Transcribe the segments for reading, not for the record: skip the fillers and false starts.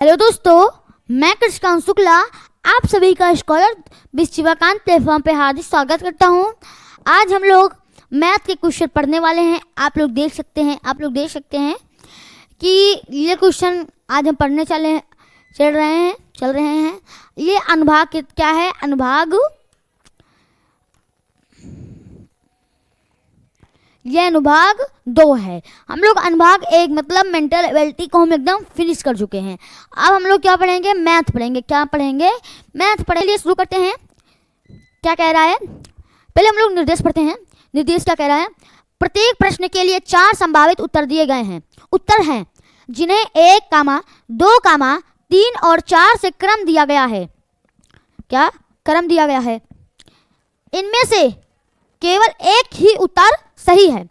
Hello दोस्तों, मैं कृष्णकांत शुक्ला आप सभी का स्कॉलर विश्वकांत प्लेटफॉर्म पे हार्दिक स्वागत करता हूं। आज हम लोग मैथ के क्वेश्चन पढ़ने वाले हैं। आप लोग देख सकते हैं कि ये क्वेश्चन आज हम पढ़ने चल रहे हैं। ये अनुभाग क्या है? यह अनुभाग 2 है। हम लोग अनुभाग 1 मतलब मेंटल एबिलिटी को हम एकदम फिनिश कर चुके हैं। अब हम लोग क्या पढ़ेंगे? मैथ पढ़ेंगे। मैथ पढ़ेंगे। शुरू करते हैं। क्या कह रहा है? पहले हम लोग निर्देश पढ़ते हैं। निर्देश क्या कह रहा है? प्रत्येक प्रश्न के लिए 4 संभावित उत्तर दिए गए हैं। उत्तर हैं जिन्हें 1, 2, 3 और 4 से क्रम दिया गया है। क्या क्रम दिया गया है? इनमें से केवल एक ही उत्तर सही है।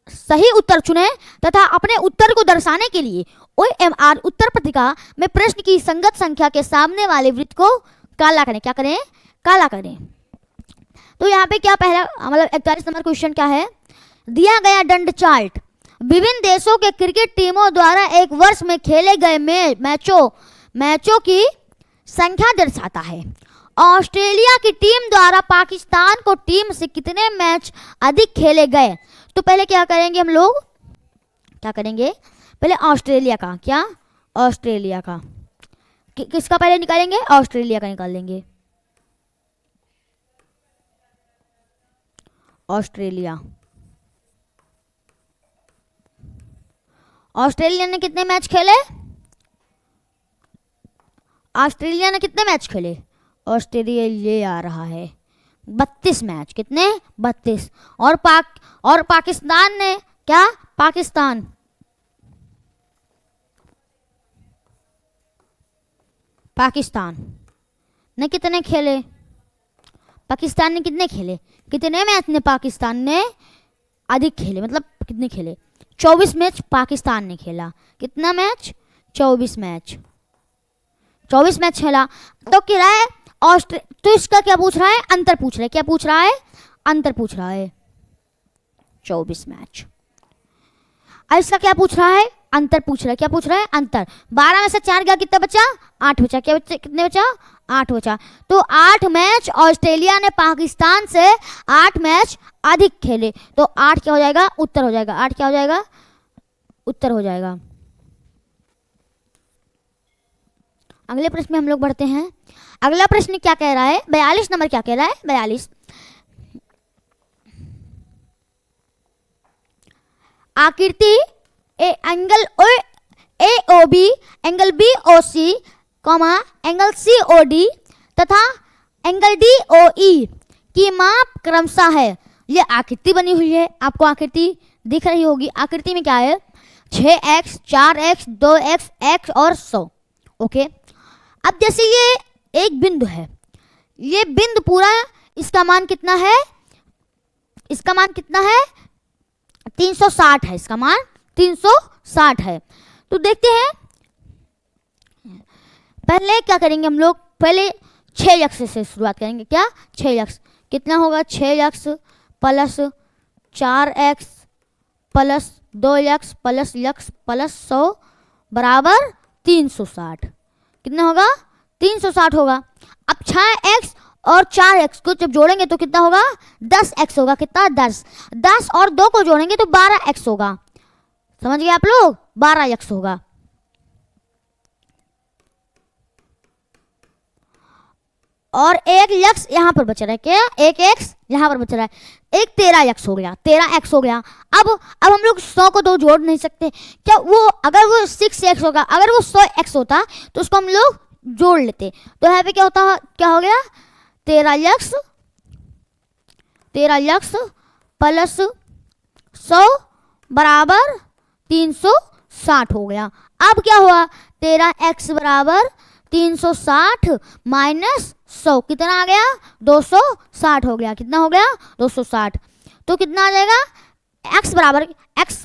सही उत्तर चुनें तथा अपने उत्तर को दर्शाने के लिए OMR उत्तर पत्रिका में प्रश्न की संगत संख्या के सामने वाले वृत्त को काला करें। क्या करें? काला करें। तो यहाँ पे क्या पहला मतलब 41 नंबर क्वेश्चन क्या है? दिया गया दंड चार्ट विभिन्न देशों के क्रिकेट टीमों द्वारा एक वर्ष में खेले गए मैचों की संख्या दर्शाता है। ऑस्ट्रेलिया की टीम द्वारा पाकिस्तान को टीम से कितने मैच अधिक खेले गए? तो पहले क्या करेंगे हम लोग? क्या करेंगे? पहले ऑस्ट्रेलिया का किसका पहले निकालेंगे? ऑस्ट्रेलिया का निकाल लेंगे। ऑस्ट्रेलिया ने कितने मैच खेले? ऑस्ट्रेलिया ये आ रहा है 32 मैच। कितने? 32। और पाकिस्तान ने क्या? पाकिस्तान ने कितने खेले? पाकिस्तान ने कितने खेले? कितने मैच ने पाकिस्तान ने अधिक खेले? मतलब कितने खेले? 24 मैच पाकिस्तान ने खेला। कितना मैच? 24 मैच खेला। तो कह रहा है तो इसका क्या पूछ रहा है? अंतर पूछ रहा है। क्या पूछ रहा है? अंतर पूछ रहा है। 24 मैच। अब इसका क्या पूछ रहा है? अंतर पूछ रहा है। क्या पूछ रहा है? अंतर। 12 में से 4 गया, कितना बचा? 8 बचा। कितने बचा? 8 बचा। तो 8 मैच ऑस्ट्रेलिया ने पाकिस्तान से 8 मैच अधिक खेले। तो 8 क्या हो जाएगा? उत्तर हो जाएगा। 8 क्या हो जाएगा? उत्तर हो जाएगा। अगले प्रश्न में हम लोग बढ़ते हैं। अगला प्रश्न क्या कह रहा है? 42 नंबर क्या कह रहा है? 42 आकृति angle AOB, angle BOC, angle COD तथा एंगल DOE की माप क्रमशः है। ये आकृति बनी हुई है। आपको आकृति दिख रही होगी। आकृति में क्या है? 6x, 4x, 2x, x और 100। ओके। अब जैसे ये एक बिंदु है, ये बिंदु पूरा, इसका मान कितना है? 360 है। इसका मान 360 है। तो देखते हैं, पहले क्या करेंगे हम लोग? पहले 6x से शुरुआत करेंगे। क्या? 6x कितना होगा? 6x plus 4x plus 2x plus x plus 100 बराबर 360। कितना होगा? 360 होगा। अब 6x और 4x को जब जोड़ेंगे तो कितना होगा? 10x होगा। कितना? 10 और 2 को जोड़ेंगे तो 12x होगा। समझ गए आप लोग? 12x होगा। और एक x यहाँ पर बच रहा है। क्या? एक x यहाँ पर बच रहा है। एक 13x हो गया। अब हम लोग 100 को 2 जोड़ नहीं सकते। क्या वो अगर वो 6x होगा, अगर वो 100x होता तो उसको हम लोग जोड़ लेते। तो यहाँ पे क्या हो गया? 13x प्लस 100 बराबर 360 हो गया। अब क्या हुआ? 13x बराबर 360 माइनस 100 कितना आ गया? 260 हो गया। कितना हो गया? 260। तो कितना आ जाएगा? x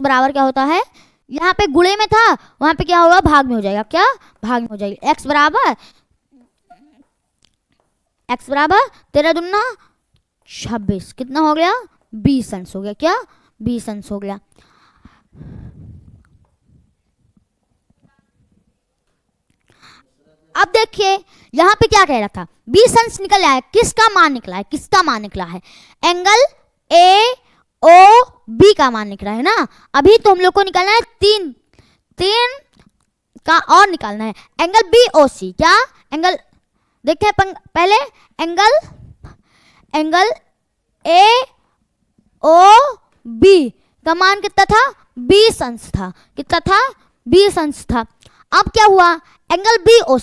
बराबर क्या होता है? यहाँ पे गुणे में था, वहां पे क्या होगा? भाग में हो जाएगा। क्या? भाग में हो जाएगा। x बराबर 13 दूना 26। कितना हो गया? 20 अंश हो गया। क्या? 20 अंश हो गया। देखिए यहाँ पे क्या कह रहा था, 20 अंश निकल आया है, किसका मान निकला है, किसका मान निकला है, एंगल ए ओ बी का मान निकला है ना। अभी तो हम लोग को निकालना है तीन का और निकालना है, एंगल बी ओ सी। क्या एंगल, देखते हैं पहले एंगल ए ओ बी का मान कितना था, 20 अंश था, कितना था, 20 अंश था। अब क्या हुआ, एंगल बी ओ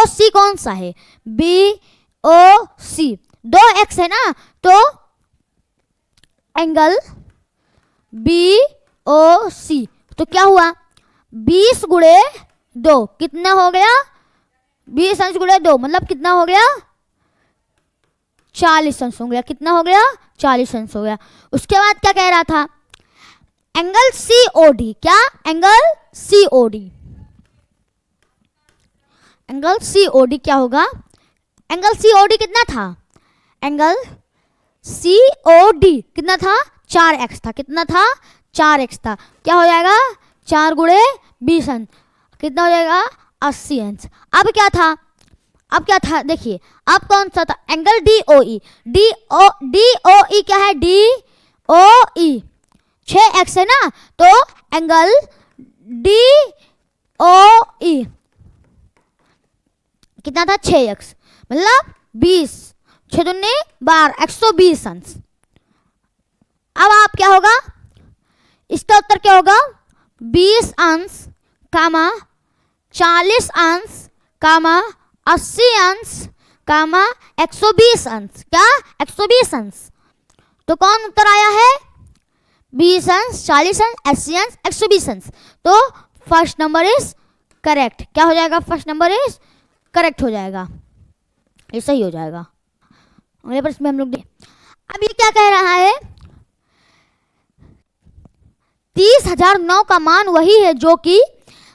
सी कौन सा है, बी ओ सी 2x है ना, तो एंगल बी ओ सी, तो क्या हुआ 20 गुणे 2 कितना हो गया, 20 अंश गुणे 2 मतलब कितना हो गया, 40 अंश हो गया, कितना हो गया, 40 अंश हो गया। उसके बाद क्या कह रहा था, एंगल सी ओ डी, क्या angle C O D, angle C O D क्या होगा, एंगल सी ओ डी कितना था, एंगल सी ओ डी कितना था, 4x था, कितना था, 4x था। क्या हो जाएगा, 4 गुणे 20 अंश कितना हो जाएगा, 80 अंश। अब क्या था देखिए, अब कौन सा था, एंगल डी ओ ई क्या है, डी ओ ई 6x है ना, तो एंगल डी ओ ई कितना था, 6x मतलब 20, 6 दूनी 12, 120 अंश। अब आप क्या होगा, इसका उत्तर क्या होगा, 20 अंश कामा 40 अंश कामा 80 अंश कामा 120 अंश, क्या 120 अंश। तो कौन उत्तर आया है, 20 अंश, 40 अंश, 80 अंश, 120 अंश। तो फर्स्ट नंबर इज करेक्ट। क्या हो जाएगा, फर्स्ट नंबर इज करेक्ट हो जाएगा, ये सही हो जाएगा। अगले प्रश्न में हम लोग अब ये क्या कह रहा है, 30,009 का मान वही है जो कि,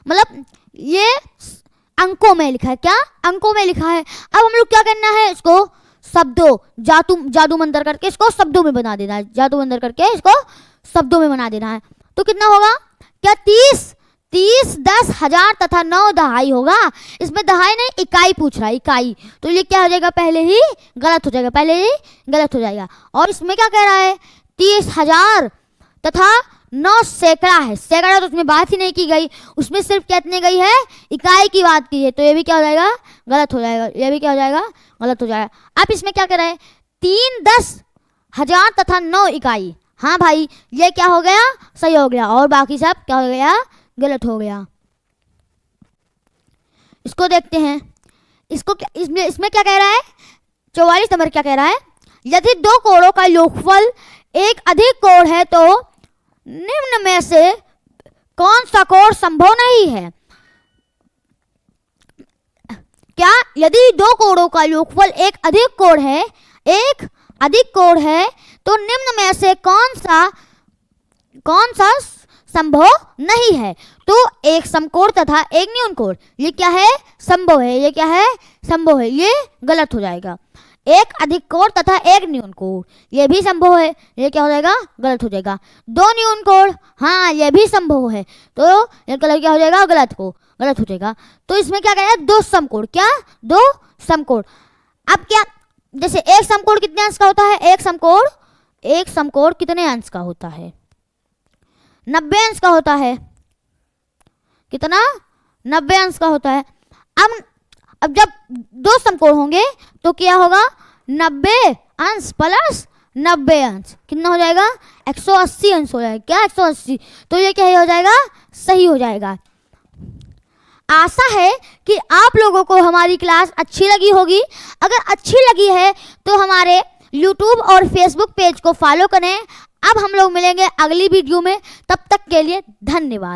मतलब ये अंकों में लिखा है, क्या अंकों में लिखा है। अब हम लोग क्या करना है, इसको शब्दों जादू मंतर करके इसको शब्दों में बना देना है, जादू मंतर करके इसको शब्दों में बना देना है। तो कितना होगा, क्या 30, 10, 1000 तथा 9 दहाई होगा। इसमें दहाई नहीं, इकाई पूछ रहा है, इकाई, तो ये क्या हो जाएगा, पहले ही गलत हो जाएगा, पहले ही गलत हो जाएगा। और इसमें क्या कह रहा है, 30,000 तथा 9 सैकड़ा है, सैकड़ा तो उसमें बात ही नहीं की गई, उसमें सिर्फ कितने गई है, इकाई की बात की है, तो ये भी क्या हो जाएगा, गलत हो जाएगा, ये भी क्या हो जाएगा, गलत हो जाएगा। अब इसमें क्या कह रहा है, 3, 10,000 तथा 9 इकाई, हाँ भाई ये क्या हो गया, सही हो गया, और बाकी सब क्या हो गया, गलत हो गया। इसको देखते हैं, इसको इसमें क्या कह रहा है, 44 नंबर क्या कह रहा है, यदि 2 कोणों का योगफल एक अधिक कोण है तो निम्न में से कौन सा कोण संभव नहीं है। क्या, यदि 2 कोणों का योगफल एक अधिक कोण है तो निम्न में से कौन सा संभव नहीं है। तो एक समकोण तथा एक न्यून कोण, ये क्या है, संभव है, ये क्या है, संभव है, ये गलत हो जाएगा। एक अधिक कोण तथा एक न्यून कोण, ये भी संभव है, ये क्या हो जाएगा, गलत हो जाएगा। 2 न्यून कोण, हाँ ये भी संभव है, तो ये कलर क्या हो जाएगा, गलत हो जाएगा। तो इसमें क्या कहेगा, 2 समकोण, क्या 2 समकोण। अब क्या, जैसे एक समकोण कितने अंश का होता है, एक समकोण कितने अंश का होता है, 90 अंश का होता है, कितना, 90 अंश का होता है। अब जब 2 समकोण होंगे तो क्या होगा, 90 अंश प्लस 90 अंश कितना हो जाएगा, 180 अंश हो जाएगा, क्या 180। तो ये क्या हो जाएगा, सही हो जाएगा। आशा है कि आप लोगों को हमारी क्लास अच्छी लगी होगी। अगर अच्छी लगी है तो हमारे YouTube और Facebook पेज को फॉलो करें। अब हम लोग मिलेंगे अगली वीडियो में, तब तक के लिए धन्यवाद।